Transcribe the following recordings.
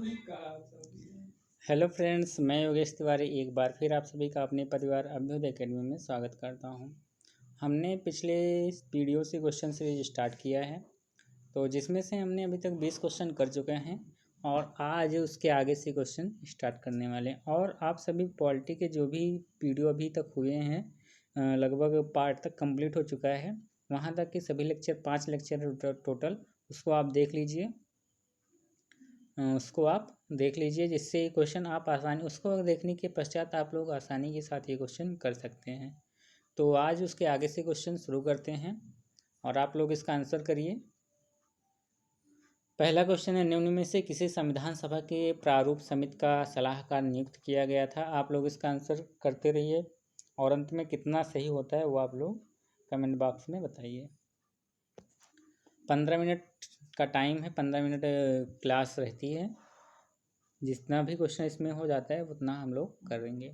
Hello friends, मैं योगेश तिवारी एक बार फिर आप सभी का अपने परिवार अभ्युदय अकेडमी में स्वागत करता हूं। हमने पिछले वीडियो से क्वेश्चन सीरीज स्टार्ट किया है, तो जिसमें से हमने अभी तक 20 क्वेश्चन कर चुके हैं और आज उसके आगे से क्वेश्चन स्टार्ट करने वाले हैं। और आप सभी पॉलिटी के जो भी वीडियो अभी तक हुए हैं, लगभग पार्ट तक कंप्लीट हो चुका है। वहाँ तक के सभी लेक्चर 5 लेक्चर टोटल, उसको आप देख लीजिए। जिससे क्वेश्चन आप आसानी उसको देखने के पश्चात आप लोग आसानी के साथ ये क्वेश्चन कर सकते हैं। तो आज उसके आगे से क्वेश्चन शुरू करते हैं और आप लोग इसका आंसर करिए। पहला क्वेश्चन है, निम्न में से किसी संविधान सभा के प्रारूप समिति का सलाहकार नियुक्त किया गया था। आप लोग इसका आंसर करते रहिए और अंत में कितना सही होता है वो आप लोग कमेंट बॉक्स में बताइए। 15 मिनट का टाइम है, 15 मिनट क्लास रहती है। जितना भी क्वेश्चन इसमें हो जाता है उतना हम लोग करेंगे।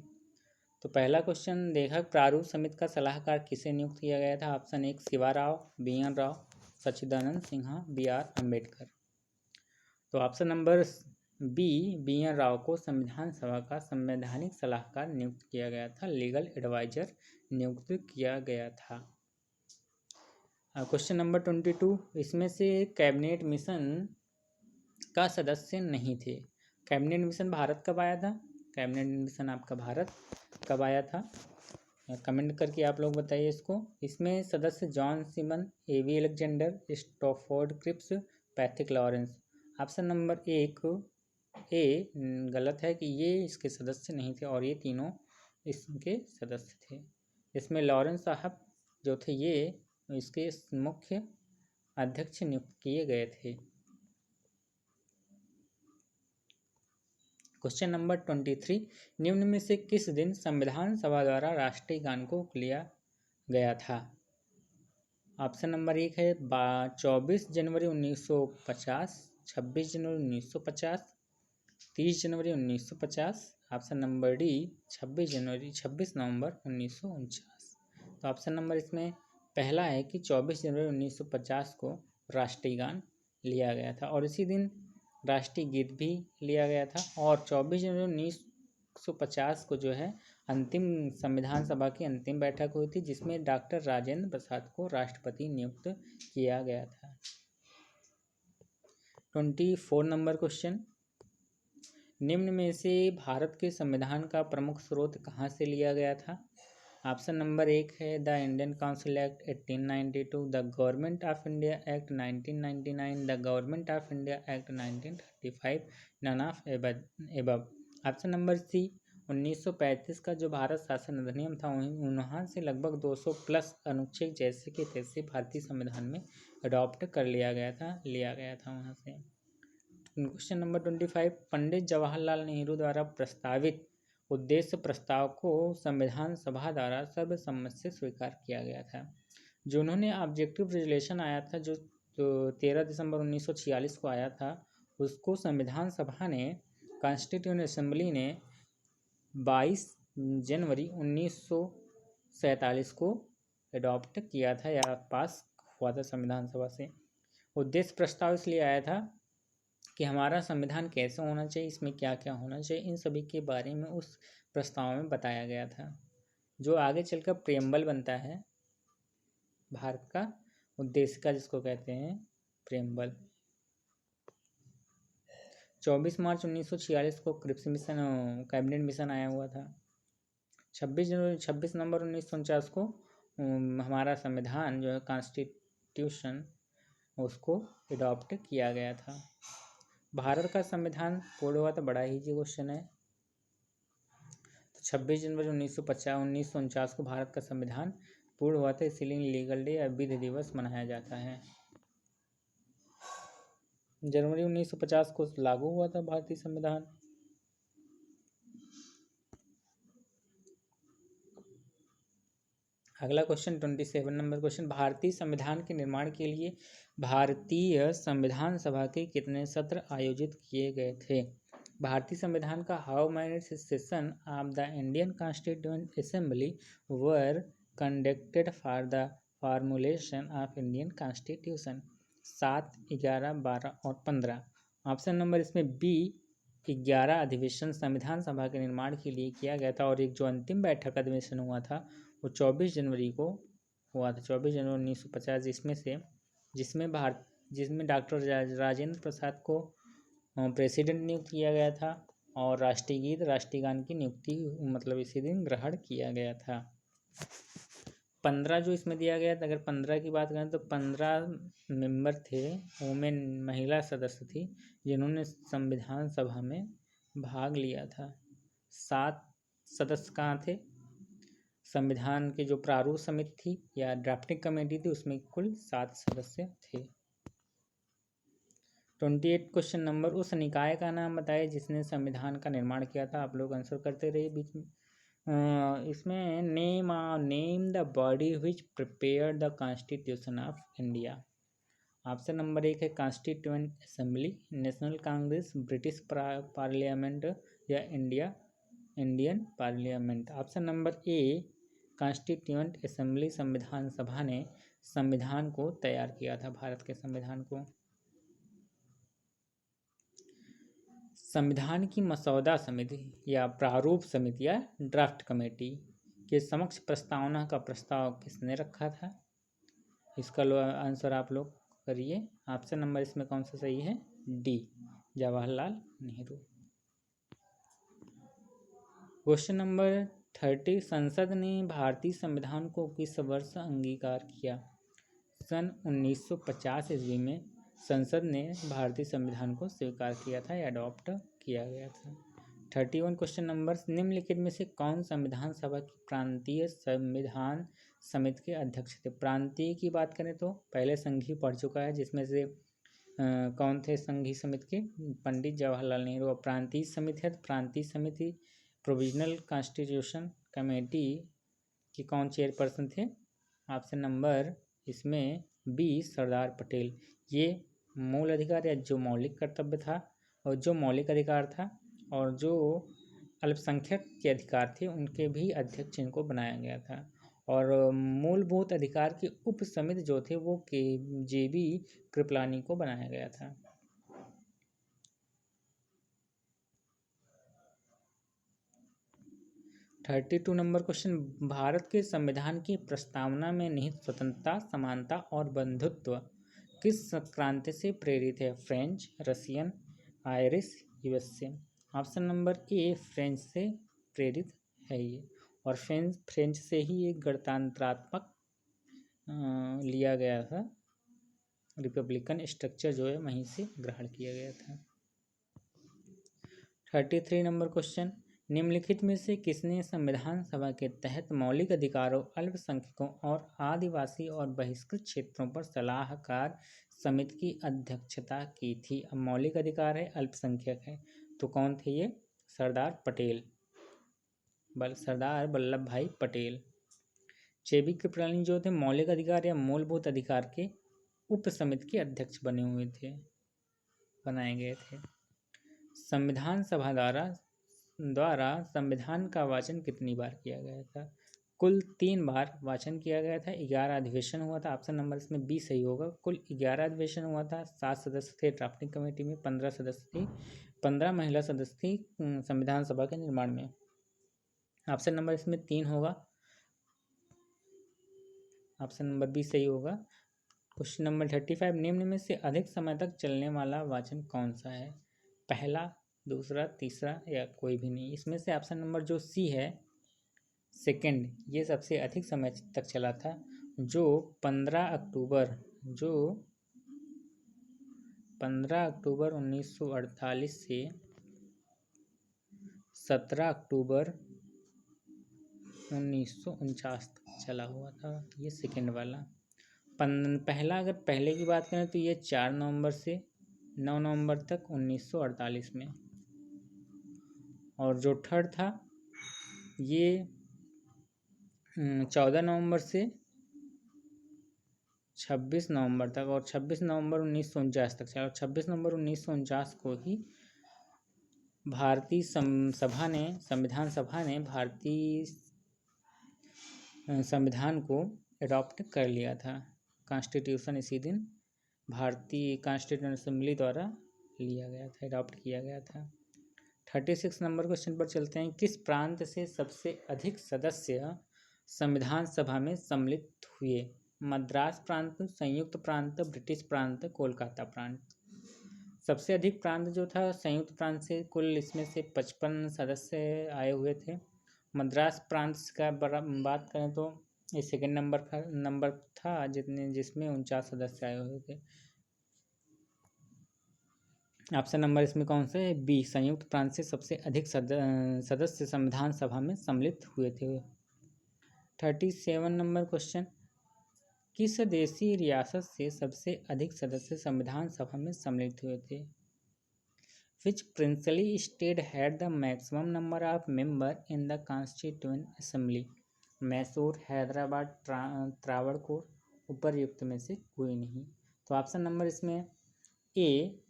तो पहला क्वेश्चन देखा, प्रारूप समिति का सलाहकार किसे नियुक्त किया गया था। Option 1 Shiva Rao, BN Rao, Sachchidanand Sinha, BR Ambedkar. तो option number B, BN Rao को संविधान सभा का संवैधानिक सलाहकार नियुक्त किया गया था, लीगल एडवाइजर नियुक्त किया गया था। क्वेश्चन नंबर 22, इसमें से कैबिनेट मिशन का सदस्य नहीं थे। कैबिनेट मिशन भारत कब आया था? कैबिनेट मिशन आपका भारत कब आया था? कमेंट करके आप लोग बताइए इसको। इसमें सदस्य John Simon, AV Alexander, Stafford Cripps, Patrick Lawrence. Option number 1 A गलत है कि ये इसके सदस्य नहीं थे और ये तीनों इसके सदस्य थे। इसमें लॉरेंस साहब जो थे ये इसके मुख्य अध्यक्ष नियुक्त किए गए थे। क्वेश्चन नंबर 23, निम्न में से किस दिन संविधान सभा द्वारा राष्ट्रीय गान को लिया गया था। ऑप्शन नंबर 1 है 24 जनवरी 1950, 26 जनवरी 1950, 30 जनवरी 1950। ऑप्शन नंबर डी 26 नवंबर 1949। तो ऑप्शन नंबर इसमें पहला है कि 24 जनवरी 1950 को राष्ट्रीय गान लिया गया था और इसी दिन राष्ट्रीय गीत भी लिया गया था। और 24 जनवरी 1950 को जो है अंतिम संविधान सभा की अंतिम बैठक हुई थी, जिसमें डॉक्टर राजेंद्र प्रसाद को राष्ट्रपति नियुक्त किया गया था। 24 नंबर क्वेश्चन, निम्न में से भारत के संविधान का प्रमुख स्रोत कहाँ से लिया गया था। ऑप्शन नंबर 1 है the Indian council act 1892, the government of India act 1999, the government of India act 1935, none of above. Option number C 1935 का जो भारत शासन अधिनियम था वहाँ से लगभग 200 प्लस अनुच्छेद जैसे कि तैसे भारतीय संविधान में अडॉप्ट कर लिया गया था वहाँ से। क्वेश्चन नंबर 25, पंडित जवाहरलाल नेहरू द्वारा प्रस्तावित उद्देश्य प्रस्ताव को संविधान सभा द्वारा सर्वसम्मति से स्वीकार किया गया था। जो उन्होंने ऑब्जेक्टिव रेजोल्यूशन आया था जो 13 दिसंबर 1946 को आया था, उसको संविधान सभा ने, कॉन्स्टिट्यूएंट असेंबली ने 22 जनवरी 1947 को एडॉप्ट किया था या पास हुआ था संविधान सभा से। उद्देश्य प्रस्ताव इसलिए आया था कि हमारा संविधान कैसे होना चाहिए, इसमें क्या क्या होना चाहिए, इन सभी के बारे में उस प्रस्ताव में बताया गया था, जो आगे चलकर प्रेम्बल बनता है भारत का उद्देश्य का, जिसको कहते हैं प्रेम्बल। 24 मार्च 1946 को क्रिप्स मिशन कैबिनेट मिशन आया हुआ था। 26 नवंबर 1949 को हमारा संविधान जो है कॉन्स्टिट्यूशन उसको एडॉप्ट किया गया था। भारत का संविधान पूर्ण हुआ था, बड़ा ही जी क्वेश्चन है। तो 26 जनवरी 1949 को भारत का संविधान पूर्ण हुआ था, इसीलिए लीगल डे या विधि दिवस मनाया जाता है। जनवरी 1950 को लागू हुआ था भारतीय संविधान। अगला क्वेश्चन 27 नंबर क्वेश्चन, भारतीय संविधान के निर्माण के लिए भारतीय संविधान सभा के कितने सत्र आयोजित किए गए थे। भारतीय संविधान का how many session of the Indian constituent assembly were conducted for the formulation of Indian constitution. 7, 11, 12 और 15। ऑप्शन नंबर इसमें बी 11 अधिवेशन संविधान सभा के निर्माण के लिए किया गया था, और एक जो अंतिम बैठक अधिवेशन हुआ था वो 24 जनवरी को हुआ था, 24 जनवरी 1950, जिसमें डॉक्टर राजेंद्र प्रसाद को प्रेसिडेंट नियुक्त किया गया था, और राष्ट्रीय गीत राष्ट्रीय गान की नियुक्ति मतलब इसी दिन ग्रहण किया गया था। 15 जो इसमें दिया गया था, अगर 15 की बात करें तो 15 मेंबर थे, वुमेन महिला सदस्य थी जिन्होंने संविधान सभा में भाग लिया था। 7 सदस्य कहाँ थे? संविधान के जो प्रारूप समिति थी या ड्राफ्टिंग कमेटी थी उसमें कुल 7 सदस्य थे। 28 क्वेश्चन नंबर, उस निकाय का नाम बताइए जिसने संविधान का निर्माण किया था। आप लोग आंसर करते रहिए बीच में। इसमें name the body which prepare the constitution of India. Option number 1 है constituent assembly, national congress, British parliament या Indian parliament. Option number A constituent assembly, संविधान सभा ने संविधान को तैयार किया था, भारत के संविधान को। संविधान की मसौदा समिति या प्रारूप समिति या ड्राफ्ट कमेटी के समक्ष प्रस्तावना का प्रस्ताव किसने रखा था? इसका आंसर आप लोग करिए। ऑप्शन नंबर इसमें कौन सा सही है? D, Jawaharlal Nehru. Question number 30, संसद ने भारतीय संविधान को किस वर्ष अंगीकार किया? सन 1950 ईस्वी में संसद ने भारतीय संविधान को स्वीकार किया था या अडॉप्ट किया गया था। 31 क्वेश्चन नंबर, निम्नलिखित में से कौन संविधान सभा की प्रांतीय संविधान समिति के अध्यक्ष थे? प्रांतीय की बात करें तो पहले संघीय पढ़ चुका है, जिसमें से कौन थे संघीय समिति के? पंडित जवाहरलाल नेहरू। और प्रांतीय समिति है, प्रांतीय समिति प्रोविजनल कॉन्स्टिट्यूशन कमेटी के कौन चेयरपर्सन थे? ऑप्शन नंबर इसमें बी, सरदार पटेल। ये मूल अधिकार या जो मौलिक कर्तव्य था और जो मौलिक अधिकार था और जो अल्पसंख्यक के अधिकार थे उनके भी अध्यक्ष इनको बनाया गया था। और मूलभूत अधिकार की उप समिति जो थे वो KJB कृपलानी को बनाया गया था। थर्टी 32 नंबर क्वेश्चन, भारत के संविधान की प्रस्तावना में निहित स्वतंत्रता, समानता और बंधुत्व किस क्रांति से प्रेरित है? French, Russian, Irish, USA. Option number ए फ्रेंच से प्रेरित है ये, और फ्रेंच से ही एक गणतंत्रात्मक लिया गया था, रिपब्लिकन स्ट्रक्चर जो है वहीं से ग्रहण किया गया था। 33 नंबर क्वेश्चन, निम्नलिखित में से किसने संविधान सभा के तहत मौलिक अधिकारों, अल्पसंख्यकों और आदिवासी और बहिष्कृत क्षेत्रों पर सलाहकार समिति की अध्यक्षता की थी? अब मौलिक अधिकार है, अल्पसंख्यक है, तो कौन थे ये? सरदार पटेल, सरदार वल्लभ भाई पटेल। JB कृपलानी जो थे मौलिक अधिकार या मूलभूत अधिकार के उप समिति के अध्यक्ष बनाए गए थे। संविधान सभा द्वारा संविधान का वाचन कितनी बार किया गया था? कुल 3 बार वाचन किया गया था। 11 अधिवेशन हुआ था, ऑप्शन नंबर इसमें बी सही होगा। कुल 11 अधिवेशन हुआ था, 7 सदस्य थे ड्राफ्टिंग कमेटी में, 15 सदस्य थी, 15 महिला सदस्य थी संविधान सभा के निर्माण में। ऑप्शन नंबर इसमें 3 होगा, ऑप्शन नंबर बी सही होगा। क्वेश्चन नंबर 35, निम्न में से अधिक समय तक चलने वाला वाचन कौन सा है? पहला, दूसरा, तीसरा या कोई भी नहीं? इसमें से ऑप्शन नंबर जो सी है सेकंड, ये सबसे अधिक समय तक चला था, जो 15 अक्टूबर 1948 से 17 अक्टूबर 1949 तक चला हुआ था, ये सेकंड वाला। पहला, अगर पहले की बात करें तो ये 4 नवंबर से 9 नवंबर तक 1948 में, और जो थर्ड था ये 14 नवंबर से 26 नवंबर तक, और 26 नवंबर 1949 तक चला। और 26 नवंबर 1949 को ही भारतीय संविधान सभा ने भारतीय संविधान को अडॉप्ट कर लिया था। कॉन्स्टिट्यूशन इसी दिन भारतीय कॉन्स्टिट्यूशन असेंबली द्वारा लिया गया था, अडॉप्ट किया गया था। 36 नंबर क्वेश्चन पर चलते हैं। किस प्रांत से सबसे अधिक सदस्य संविधान सभा में सम्मिलित हुए? मद्रास प्रांत, संयुक्त प्रांत, ब्रिटिश प्रांत, कोलकाता प्रांत। सबसे अधिक प्रांत जो था संयुक्त प्रांत से, कुल इसमें से 55 सदस्य आए हुए थे। मद्रास प्रांत का बात करें तो ये सेकेंड नंबर था जिसमें 49 सदस्य आए हुए थे। ऑप्शन नंबर इसमें कौन सा है? बी, संयुक्त प्रांत से सबसे अधिक सदस्य संविधान सभा में सम्मिलित हुए थे। 37 नंबर क्वेश्चन, किस देशी रियासत से सबसे अधिक सदस्य संविधान सभा में सम्मिलित हुए थे? Which princely state had the maximum number of members in the Constituent Assembly? Mysore, Hyderabad, Travancore, उपर्युक्त में से कोई नहीं। तो ऑप्शन नंबर इसमें ए,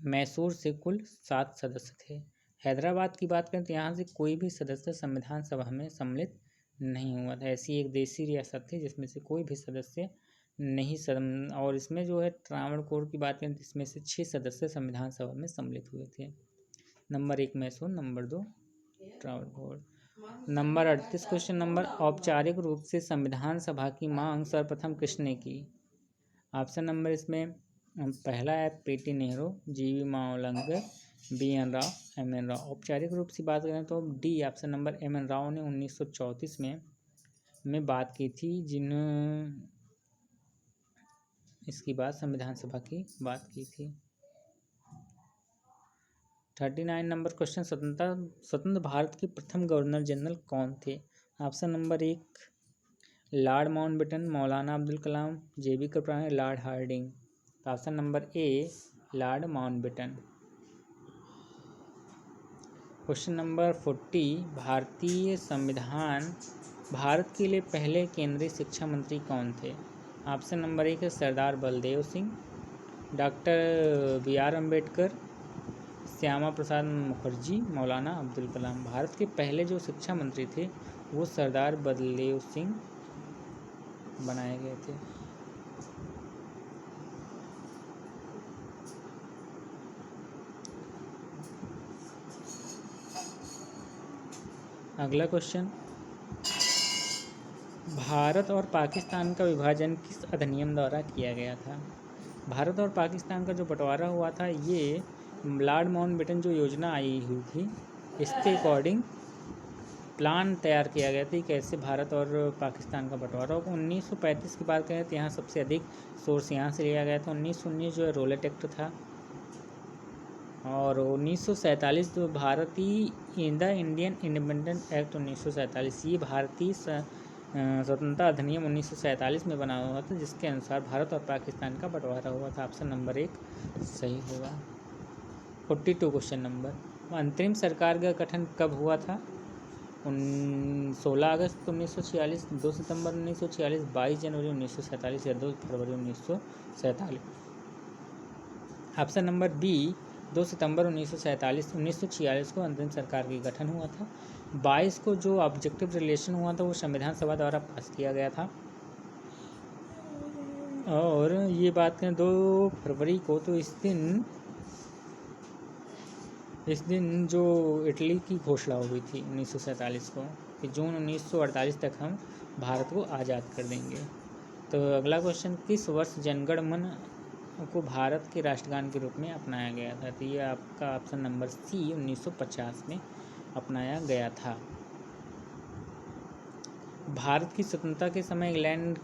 मैसूर से कुल 7 सदस्य थे। हैदराबाद की बात करें तो यहाँ से कोई भी सदस्य संविधान सभा में सम्मिलित नहीं हुआ था। ऐसी एक देशी रियासत थी जिसमें से कोई भी सदस्य नहीं और इसमें जो है त्रावणकोर की बात करें तो इसमें से 6 सदस्य संविधान सभा में सम्मिलित हुए थे। Number 1 Mysore, number 2 Travancore. Number 38 question number, औपचारिक रूप से संविधान सभा की मांग सर्वप्रथम किसने की? ऑप्शन नंबर इसमें पहला है P T Nehru, G V Mavalankar, B N Rao, M N Rao. औपचारिक रूप से बात करें तो D option number M N Rao ने 1934 में बात की थी, इसकी बात संविधान सभा की बात की थी। 39 नंबर क्वेश्चन, स्वतंत्र भारत के प्रथम गवर्नर जनरल कौन थे? Option number 1 Lord Mountbatten, Maulana Abdul Kalam, JB Kripalani, Lord Hardinge. Option number A Lord Mountbatten. Question number 40, भारतीय संविधान भारत के लिए पहले केंद्रीय शिक्षा मंत्री कौन थे? ऑप्शन नंबर 1 है Sardar Baldev Singh, doctor B R Ambedkar, Shyama Prasad Mukherjee, Maulana Abdul कलाम। भारत के पहले जो शिक्षा मंत्री थे वो सरदार बलदेव सिंह बनाए गए थे। अगला क्वेश्चन, भारत और पाकिस्तान का विभाजन किस अधिनियम द्वारा किया गया था? भारत और पाकिस्तान का जो बंटवारा हुआ था ये लॉर्ड माउंटबेटन जो योजना आई हुई थी इसके अकॉर्डिंग प्लान तैयार किया गया था कैसे भारत और पाकिस्तान का बंटवारा होगा। 1935 की बात करें तो यहाँ सबसे अधिक सोर्स यहाँ से लिया गया था। 1919 जो है रोलेट एक्ट था और 1947 जो भारतीय द इंडियन इंडिपेंडेंस एक्ट 1947, ये भारतीय स्वतंत्रता अधिनियम 1947 में बना हुआ था जिसके अनुसार भारत और पाकिस्तान का बंटवारा हुआ था। ऑप्शन नंबर 1 सही होगा। 42 क्वेश्चन नंबर, अंतरिम सरकार का गठन कब हुआ था? 16 अगस्त 1946, 2 सितंबर 1946, 22 जनवरी 1947 या 2 फरवरी 1947। ऑप्शन नंबर बी 2 सितंबर 1946 को अंतरिम सरकार की गठन हुआ था। 22 को जो ऑब्जेक्टिव रिलेशन हुआ था वो संविधान सभा द्वारा पास किया गया था। और ये बात करें 2 फरवरी को तो इस दिन जो इटली की घोषणा हुई थी 1947 को कि जून 1948 तक हम भारत को आज़ाद कर देंगे। तो अगला क्वेश्चन, किस वर्ष जनगण मन को भारत के राष्ट्रगान के रूप में अपनाया गया था? तो ये आपका ऑप्शन नंबर सी 1950 में अपनाया गया था। भारत की स्वतंत्रता के समय इंग्लैंड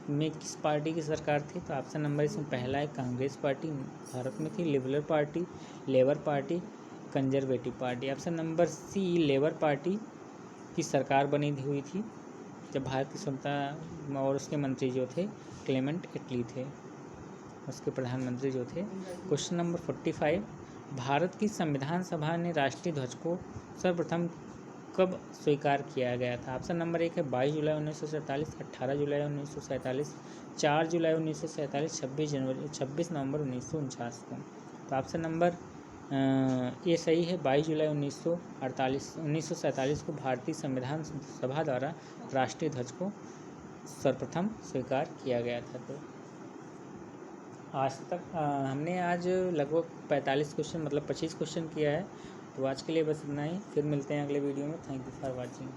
में किस पार्टी की सरकार थी? तो ऑप्शन नंबर इसमें पहला है कांग्रेस पार्टी भारत में थी, liberal party, labour party, conservative party. Option number C labour party की सरकार बनी हुई थी जब भारत की स्वतंत्रता, और उसके मंत्री जो थे क्लेमेंट एटली थे, उसके प्रधानमंत्री जो थे। क्वेश्चन नंबर 45, भारत की संविधान सभा ने राष्ट्रीय ध्वज को सर्वप्रथम कब स्वीकार किया गया था? ऑप्शन नंबर 1 है 22 जुलाई 1947, 18 जुलाई 1947, 4 जुलाई 1947, 26 नवंबर 1949 को। तो ऑप्शन नंबर ये सही है, 22 जुलाई 1947 को भारतीय संविधान सभा द्वारा राष्ट्रीय ध्वज को सर्वप्रथम स्वीकार किया गया था। तो आज तक हमने आज लगभग 45 क्वेश्चन मतलब 25 क्वेश्चन किया है। तो आज के लिए बस इतना ही, फिर मिलते हैं अगले वीडियो में। Thank you for watching.